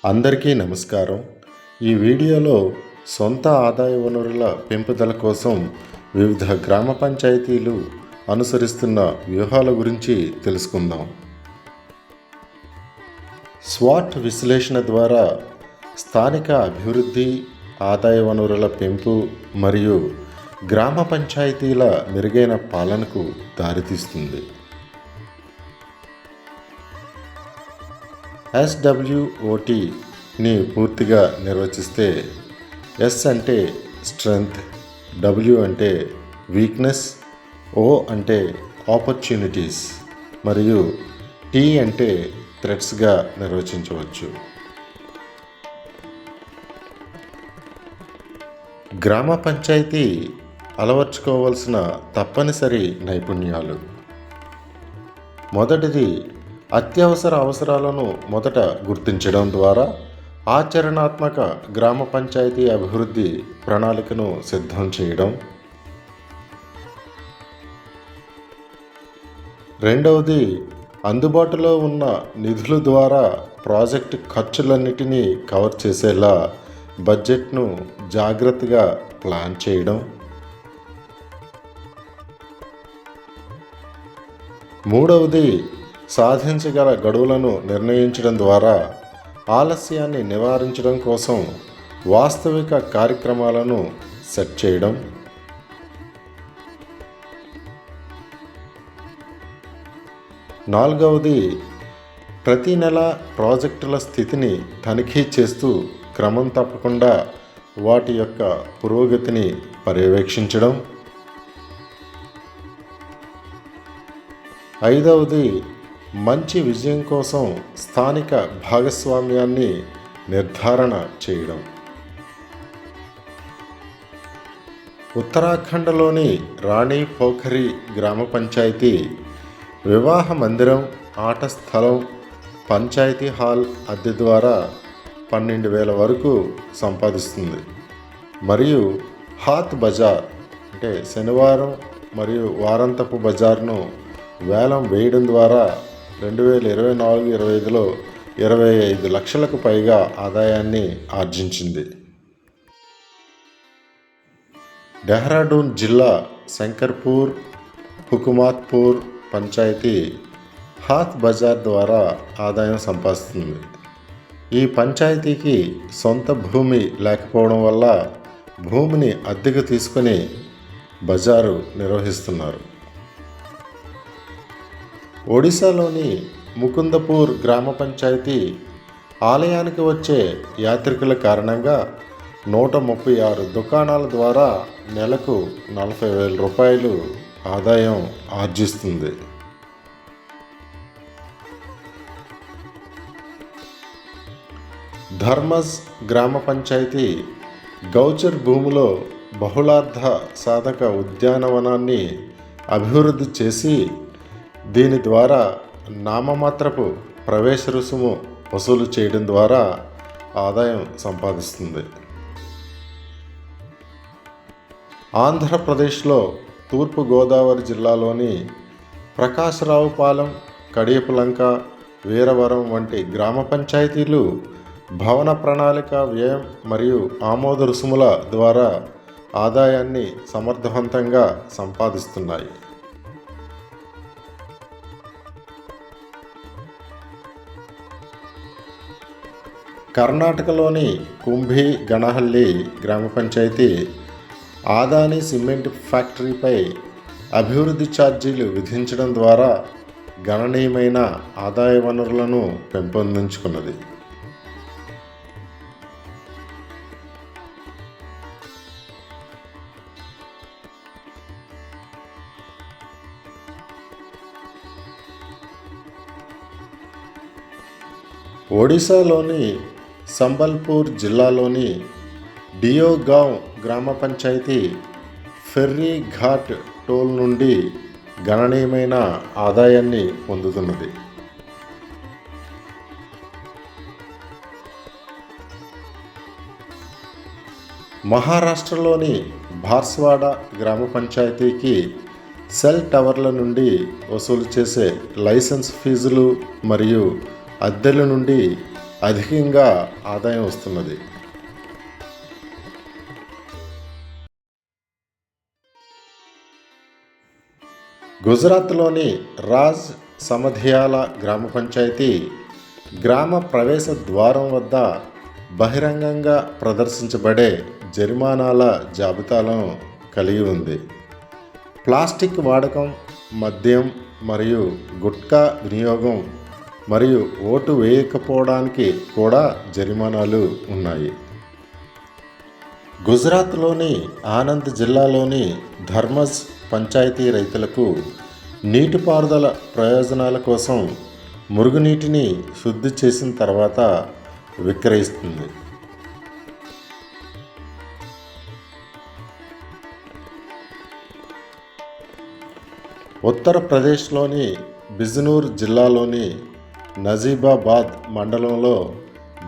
అందరికీ నమస్కారం. ఈ వీడియోలో సొంత ఆదాయ వనరుల పెంపుదల కోసం వివిధ గ్రామ పంచాయతీలు అనుసరిస్తున్న వ్యూహాల గురించి తెలుసుకుందాం. స్వాట్ విశ్లేషణ ద్వారా స్థానిక అభివృద్ధి, ఆదాయ వనరుల పెంపు మరియు గ్రామ పంచాయతీల మెరుగైన పాలనకు దారితీస్తుంది. SWOTని పూర్తిగా నిర్వచిస్తే S అంటే స్ట్రెంగ్త్, W అంటే వీక్నెస్, O అంటే ఆపర్చునిటీస్ మరియు T అంటే థ్రెట్స్గా నిర్వచించవచ్చు. గ్రామ పంచాయతీ అలవర్చుకోవాల్సిన తప్పనిసరి నైపుణ్యాలు. మొదటిది, అత్యవసర అవసరాలను మొదట గుర్తించడం ద్వారా ఆచరణాత్మక గ్రామ పంచాయతీ అభివృద్ధి ప్రణాళికను సిద్ధం చేయడం. రెండవది, అందుబాటులో ఉన్న నిధుల ద్వారా ప్రాజెక్టు ఖర్చులన్నిటినీ కవర్ చేసేలా బడ్జెట్ను జాగ్రత్తగా ప్లాన్ చేయడం. మూడవది, సాధించగల గడువులను నిర్ణయించడం ద్వారా ఆలస్యాన్ని నివారించడం కోసం వాస్తవిక కార్యక్రమాలను సెట్ చేయడం. నాలుగవది, ప్రతి నెల ప్రాజెక్టుల స్థితిని తనిఖీ చేస్తూ క్రమం తప్పకుండా వాటి యొక్క పురోగతిని పర్యవేక్షించడం. ఐదవది, మంచి విజయం కోసం స్థానిక భాగస్వామ్యాన్ని నిర్ధారణ చేయడం. ఉత్తరాఖండ్లోని రాణి పోఖరి గ్రామ పంచాయతీ వివాహ మందిరం, ఆట స్థలం, పంచాయతీ హాల్ అద్దె ద్వారా 12,000 వరకు సంపాదిస్తుంది మరియు హాత్ బజార్ అంటే శనివారం మరియు వారాంతపు బజార్ను వేలం వేయడం ద్వారా 2024-25లో 25 లక్షలకు పైగా ఆదాయాన్ని ఆర్జించింది. డెహ్రాడూన్ జిల్లా శంకర్పూర్ హుకుమాత్పూర్ పంచాయతీ హాత్ బజార్ ద్వారా ఆదాయం సంపాదిస్తుంది. ఈ పంచాయతీకి సొంత భూమి లేకపోవడం వల్ల భూమిని అద్దెకు తీసుకొని బజారు నిర్వహిస్తున్నారు. ఒడిశాలోని ముకుందపూర్ గ్రామ పంచాయతీ ఆలయానికి వచ్చే యాత్రికుల కారణంగా 136 దుకాణాల ద్వారా నెలకు 40,000 రూపాయలు ఆదాయం ఆర్జిస్తుంది. ధర్మజ్ గ్రామ పంచాయతీ గౌచర్ భూమిలో బహుళార్థ సాధక ఉద్యానవనాన్ని అభివృద్ధి చేసి దీని ద్వారా నామమాత్రపు ప్రవేశ రుసుము వసూలు చేయడం ద్వారా ఆదాయం సంపాదిస్తుంది. ఆంధ్రప్రదేశ్లో తూర్పుగోదావరి జిల్లాలోని ప్రకాశరావుపాలెం, కడియపులంక, వీరవరం వంటి గ్రామ పంచాయతీలు భవన ప్రణాళిక వ్యయం మరియు ఆమోద రుసుముల ద్వారా ఆదాయాన్ని సమర్థవంతంగా సంపాదిస్తున్నాయి. కర్ణాటకలోని కుంభి గణహల్లి గ్రామ పంచాయతీ ఆదాని సిమెంట్ ఫ్యాక్టరీపై అభివృద్ధి ఛార్జీలు విధించడం ద్వారా గణనీయమైన ఆదాయ వనరులను పెంపొందించుకున్నది. ఒడిశాలోని సంబల్పూర్ జిల్లాలోని డియోగావ్ గ్రామ పంచాయతీ ఫెర్రీ ఘాట్ టోల్ నుండి గణనీయమైన ఆదాయాన్ని పొందుతున్నది. మహారాష్ట్రలోని బార్స్వాడ గ్రామ పంచాయతీకి సెల్ టవర్ల నుండి వసూలు చేసే లైసెన్స్ ఫీజులు మరియు అద్దెల నుండి అధికంగా ఆదాయం వస్తున్నది. గుజరాత్లోని రాజ్ సమధియాల గ్రామ పంచాయతీ గ్రామ ప్రవేశ ద్వారం వద్ద బహిరంగంగా ప్రదర్శించబడే జరిమానాల జాబితాలను కలిగి ఉంది. ప్లాస్టిక్ వాడకం, మద్యం మరియు గుట్కా వినియోగం మరియు ఓటు వేయకపోవడానికి కూడా జరిమానాలు ఉన్నాయి. గుజరాత్లోని ఆనంద్ జిల్లాలోని ధర్మజ్ పంచాయతీ రైతులకు నీటిపారుదల ప్రయోజనాల కోసం మురుగునీటిని శుద్ధి చేసిన తర్వాత విక్రయిస్తుంది. ఉత్తరప్రదేశ్లోని బిజ్నూర్ జిల్లాలోని నజీబాబాద్ మండలంలో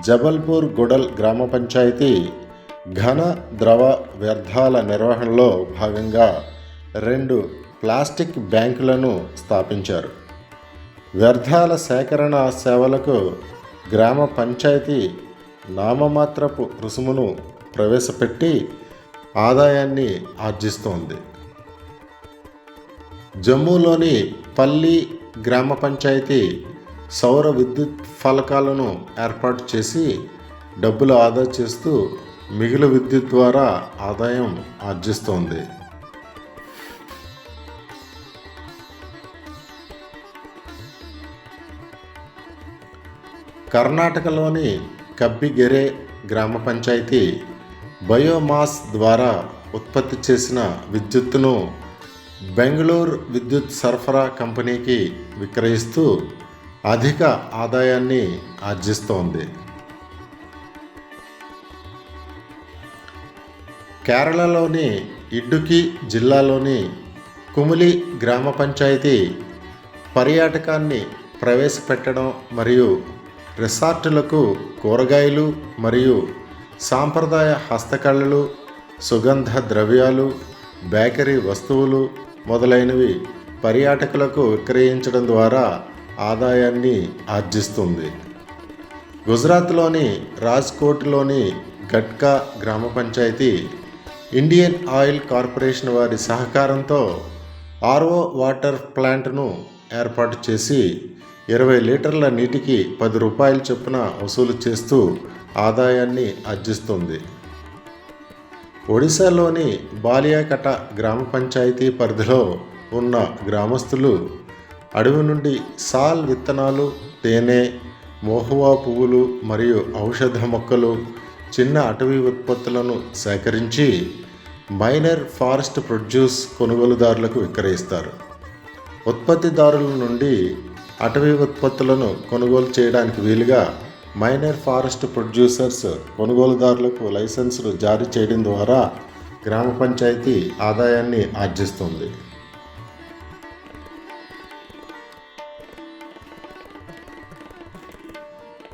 జబల్పూర్ గుడల్ గ్రామ పంచాయతీ ఘన ద్రవ వ్యర్థాల నిర్వహణలో భాగంగా 2 ప్లాస్టిక్ బ్యాంకులను స్థాపించారు. వ్యర్థాల సేకరణ సేవలకు గ్రామ పంచాయతీ నామమాత్రపు రుసుమును ప్రవేశపెట్టి ఆదాయాన్ని ఆర్జిస్తోంది. జమ్మూలోని పల్లి గ్రామ పంచాయతీ సౌర విద్యుత్ ఫలకాలను ఏర్పాటు చేసి డబ్బులు ఆదా చేస్తూ మిగులు విద్యుత్ ద్వారా ఆదాయం ఆర్జిస్తోంది. కర్ణాటకలోని కబ్బిగెరే గ్రామ పంచాయతీ బయోమాస్ ద్వారా ఉత్పత్తి చేసిన విద్యుత్తును బెంగళూరు విద్యుత్ సరఫరా కంపెనీకి విక్రయిస్తూ అధిక ఆదాయాన్ని ఆర్జిస్తోంది. కేరళలోని ఇడ్డుకి జిల్లాలోని కుమిలి గ్రామ పంచాయతీ పర్యాటకాన్ని ప్రవేశపెట్టడం మరియు రిసార్టులకు కూరగాయలు మరియు సాంప్రదాయ హస్తకళలు, సుగంధ ద్రవ్యాలు, బేకరీ వస్తువులు మొదలైనవి పర్యాటకులకు విక్రయించడం ద్వారా ఆదాయాన్ని ఆర్జిస్తుంది. గుజరాత్లోని రాజ్కోట్లోని గట్కా గ్రామ పంచాయతీ ఇండియన్ ఆయిల్ కార్పొరేషన్ వారి సహకారంతో ఆర్ఓ వాటర్ ప్లాంట్ను ఏర్పాటు చేసి 20 లీటర్ల నీటికి 10 రూపాయల చొప్పున వసూలు చేస్తూ ఆదాయాన్ని ఆర్జిస్తుంది. ఒడిశాలోని బాలియాకట గ్రామ పంచాయతీ పరిధిలో ఉన్న గ్రామస్తులు అడవి నుండి సాల్ విత్తనాలు, తేనె, మోహువా పువ్వులు మరియు ఔషధ మొక్కలు, చిన్న అటవీ ఉత్పత్తులను సేకరించి మైనర్ ఫారెస్ట్ ప్రొడ్యూస్ కొనుగోలుదారులకు విక్రయిస్తారు. ఉత్పత్తిదారుల నుండి అటవీ ఉత్పత్తులను కొనుగోలు చేయడానికి వీలుగా మైనర్ ఫారెస్ట్ ప్రొడ్యూసర్స్ కొనుగోలుదారులకు లైసెన్సులు జారీ చేయడం ద్వారా గ్రామ పంచాయతీ ఆదాయాన్ని ఆర్జిస్తుంది.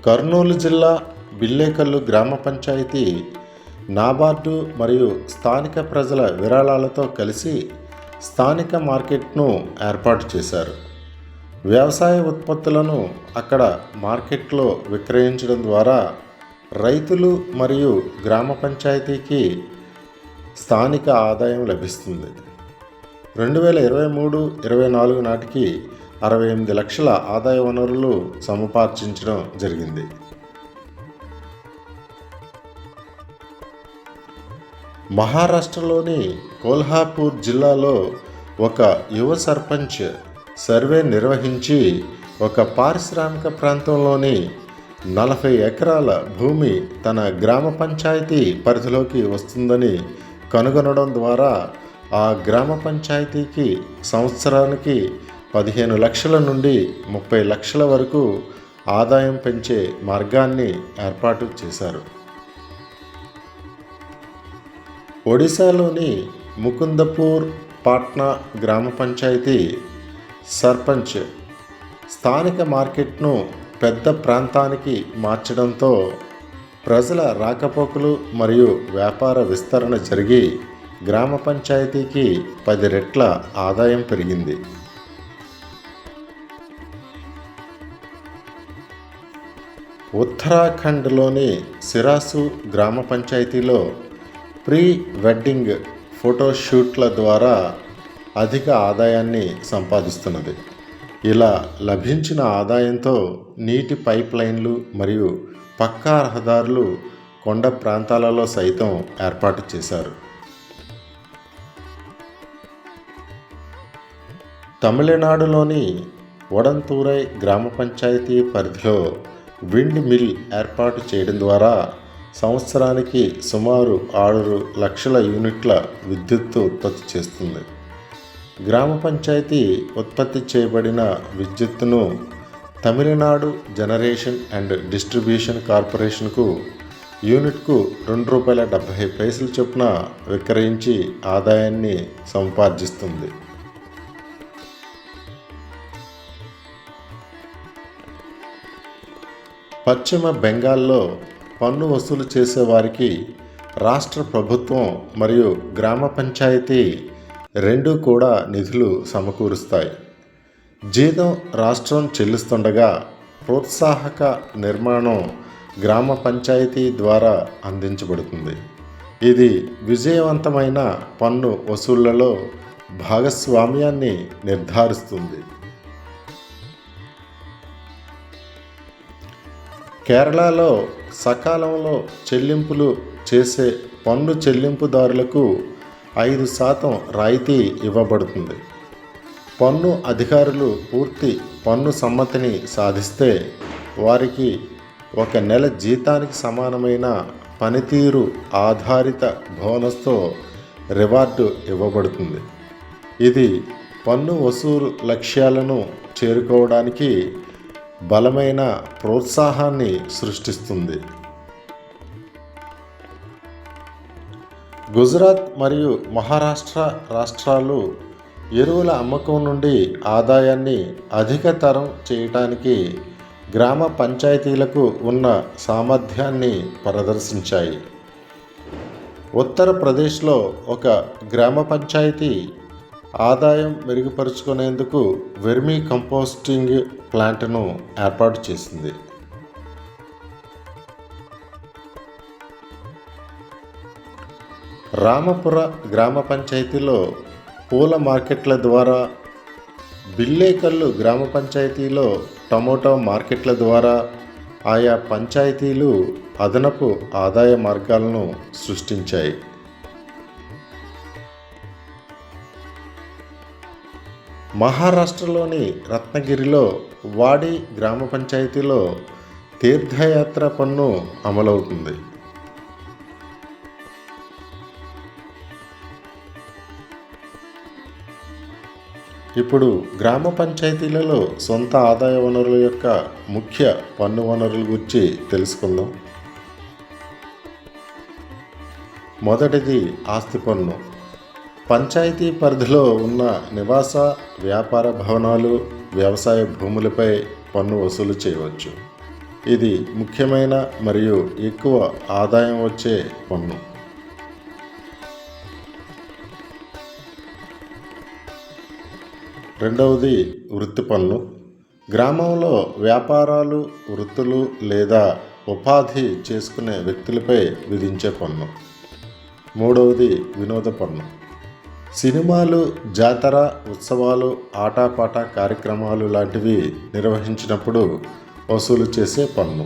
కర్నూలు జిల్లా బిల్లేకల్లు గ్రామ పంచాయతీ నాబార్డు మరియు స్థానిక ప్రజల విరాళాలతో కలిసి స్థానిక మార్కెట్ను ఏర్పాటు చేశారు. వ్యవసాయ ఉత్పత్తులను అక్కడ మార్కెట్లో విక్రయించడం ద్వారా రైతులు మరియు గ్రామ పంచాయతీకి స్థానిక ఆదాయం లభిస్తుంది. 2023-24 నాటికి 68 లక్షల ఆదాయ వనరులు సముపార్జించడం జరిగింది. మహారాష్ట్రలోని కోల్హాపూర్ జిల్లాలో ఒక యువ సర్పంచ్ సర్వే నిర్వహించి ఒక పారిశ్రామిక ప్రాంతంలోని 40 ఎకరాల భూమి తన గ్రామ పంచాయతీ పరిధిలోకి వస్తుందని కనుగొనడం ద్వారా ఆ గ్రామ పంచాయతీకి సంవత్సరానికి 15 లక్షల నుండి 30 లక్షల వరకు ఆదాయం పెంచే మార్గాన్ని ఏర్పాటు చేశారు. ఒడిశాలోని ముకుందపూర్ పాట్నా గ్రామ పంచాయతీ సర్పంచ్ స్థానిక మార్కెట్ను పెద్ద ప్రాంతానికి మార్చడంతో ప్రజల రాకపోకలు మరియు వ్యాపార విస్తరణ జరిగి గ్రామ పంచాయతీకి 10 రెట్ల ఆదాయం పెరిగింది. ఉత్తరాఖండ్లోని సిరాసు గ్రామ పంచాయతీలో ప్రీ వెడ్డింగ్ ఫోటోషూట్ల ద్వారా అధిక ఆదాయాన్ని సంపాదిస్తున్నది. ఇలా లభించిన ఆదాయంతో నీటి పైప్ లైన్లు మరియు పక్కా రహదారులు కొండ ప్రాంతాలలో సైతం ఏర్పాటు చేశారు. తమిళనాడులోని వడంతూరై గ్రామ పంచాయతీ పరిధిలో విండ్ మిల్ ఏర్పాటు చేయడం ద్వారా సంవత్సరానికి సుమారు 6 లక్షల యూనిట్ల విద్యుత్తు ఉత్పత్తి చేస్తుంది. గ్రామ పంచాయతీ ఉత్పత్తి చేయబడిన విద్యుత్తును తమిళనాడు జనరేషన్ అండ్ డిస్ట్రిబ్యూషన్ కార్పొరేషన్కు యూనిట్కు ₹2.70 చొప్పున విక్రయించి ఆదాయాన్ని సంపాదిస్తుంది. పశ్చిమ బెంగాల్లో పన్ను వసూలు చేసేవారికి రాష్ట్ర ప్రభుత్వం మరియు గ్రామ పంచాయతీ రెండూ కూడా నిధులు సమకూరుస్తాయి. జీతం రాష్ట్రం చెల్లిస్తుండగా ప్రోత్సాహక నిర్మాణం గ్రామ పంచాయతీ ద్వారా అందించబడుతుంది. ఇది విజయవంతమైన పన్ను వసూళ్లలో భాగస్వామ్యాన్ని నిర్ధారిస్తుంది. కేరళలో సకాలంలో చెల్లింపులు చేసే పన్ను చెల్లింపుదారులకు 5% రాయితీ ఇవ్వబడుతుంది. పన్ను అధికారులు పూర్తి పన్ను సమ్మతిని సాధిస్తే వారికి 1 నెల జీతానికి సమానమైన పనితీరు ఆధారిత బోనస్తో రివార్డు ఇవ్వబడుతుంది. ఇది పన్ను వసూలు లక్ష్యాలను చేరుకోవడానికి బలమైన ప్రోత్సాహాన్ని సృష్టిస్తుంది. గుజరాత్ మరియు మహారాష్ట్ర రాష్ట్రాలు ఎరువుల అమ్మకం నుండి ఆదాయాన్ని అధికతరం చేయడానికి గ్రామ పంచాయతీలకు ఉన్న సామర్థ్యాన్ని ప్రదర్శించాయి. ఉత్తరప్రదేశ్లో ఒక గ్రామ పంచాయతీ ఆదాయం మెరుగుపరుచుకునేందుకు వెర్మీ కంపోస్టింగ్ ప్లాంట్ను ఏర్పాటు చేసింది. రామపుర గ్రామ పంచాయతీలో పూల మార్కెట్ల ద్వారా, బిల్లేకల్లు గ్రామ పంచాయతీలో టమోటా మార్కెట్ల ద్వారా ఆయా పంచాయతీలు అదనపు ఆదాయ మార్గాలను సృష్టించాయి. మహారాష్ట్రలోని రత్నగిరిలో వాడి గ్రామ పంచాయతీలో తీర్థయాత్ర పన్ను అమలవుతుంది. ఇప్పుడు గ్రామ పంచాయతీలలో సొంత ఆదాయ వనరుల యొక్క ముఖ్య పన్ను వనరుల గురించి తెలుసుకుందాం. మొదటిది ఆస్తి పన్ను. పంచాయతీ పరిధిలో ఉన్న నివాస, వ్యాపార భవనాలు, వ్యవసాయ భూములపై పన్ను వసూలు చేయవచ్చు. ఇది ముఖ్యమైన మరియు ఎక్కువ ఆదాయం వచ్చే పన్ను. రెండవది వృత్తి పన్ను. గ్రామంలో వ్యాపారాలు, వృత్తులు లేదా ఉపాధి చేసుకునే వ్యక్తులపై విధించే పన్ను. మూడవది వినోద పన్ను. సినిమాలు, జాతర, ఉత్సవాలు, ఆటపాట కార్యక్రమాలు లాంటివి నిర్వహించినప్పుడు వసూలు చేసే పన్ను.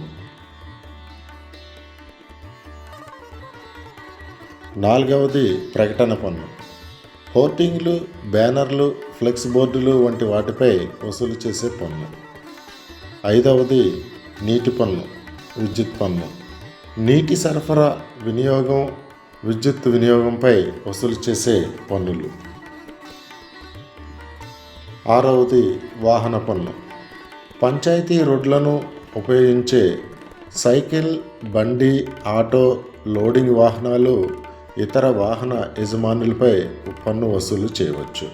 నాలుగవది ప్రకటన పన్ను. హోర్డింగ్లు, బ్యానర్లు, ఫ్లెక్స్ బోర్డులు వంటి వాటిపై వసూలు చేసే పన్ను. ఐదవది నీటి పన్ను, విద్యుత్ పన్ను. నీటి సరఫరా, వినియోగం, విద్యుత్ వినియోగంపై వసూలు చేసే పన్నులు. ఆరవది వాహన పన్ను. పంచాయతీ రోడ్లను ఉపయోగించే సైకిల్, బండి, ఆటో, లోడింగ్ వాహనాలు, ఇతర వాహన యజమానులపై పన్ను వసూలు చేయవచ్చు.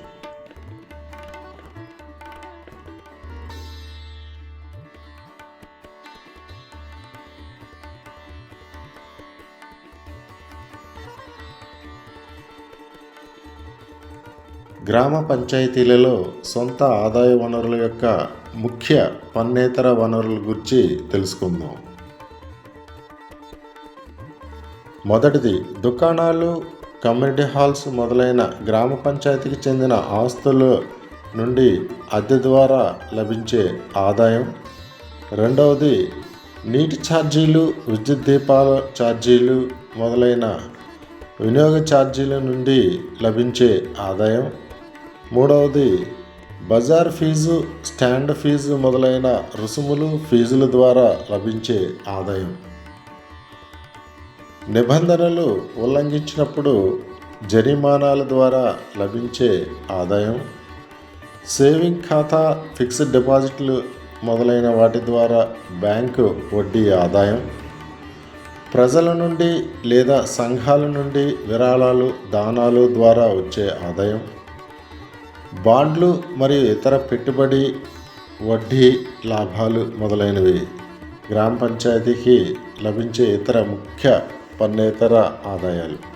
గ్రామ పంచాయతీలలో సొంత ఆదాయ వనరుల యొక్క ముఖ్య పన్నేతర వనరుల గురించి తెలుసుకుందాం. మొదటిది దుకాణాలు, కమ్యూనిటీ హాల్స్ మొదలైన గ్రామ పంచాయతీకి చెందిన ఆస్తుల నుండి అద్దె ద్వారా లభించే ఆదాయం. రెండవది నీటి ఛార్జీలు, విద్యుత్ దీపాల ఛార్జీలు మొదలైన వినియోగ ఛార్జీల నుండి లభించే ఆదాయం. మూడవది బజార్ ఫీజు, స్టాండ్ ఫీజు మొదలైన రుసుములు, ఫీజుల ద్వారా లభించే ఆదాయం. నిబంధనలు ఉల్లంఘించినప్పుడు జరిమానాల ద్వారా లభించే ఆదాయం. సేవింగ్ ఖాతా, ఫిక్స్డ్ డిపాజిట్లు మొదలైన వాటి ద్వారా బ్యాంకు వడ్డీ ఆదాయం. ప్రజల నుండి లేదా సంఘాల నుండి విరాళాలు, దానాలు ద్వారా వచ్చే ఆదాయం. బాండ్లు మరియు ఇతర పెట్టుబడి, వడ్డీ లాభాలు మొదలైనవి గ్రామ పంచాయతీకి లభించే ఇతర ముఖ్య పన్నేతర ఆదాయాలు.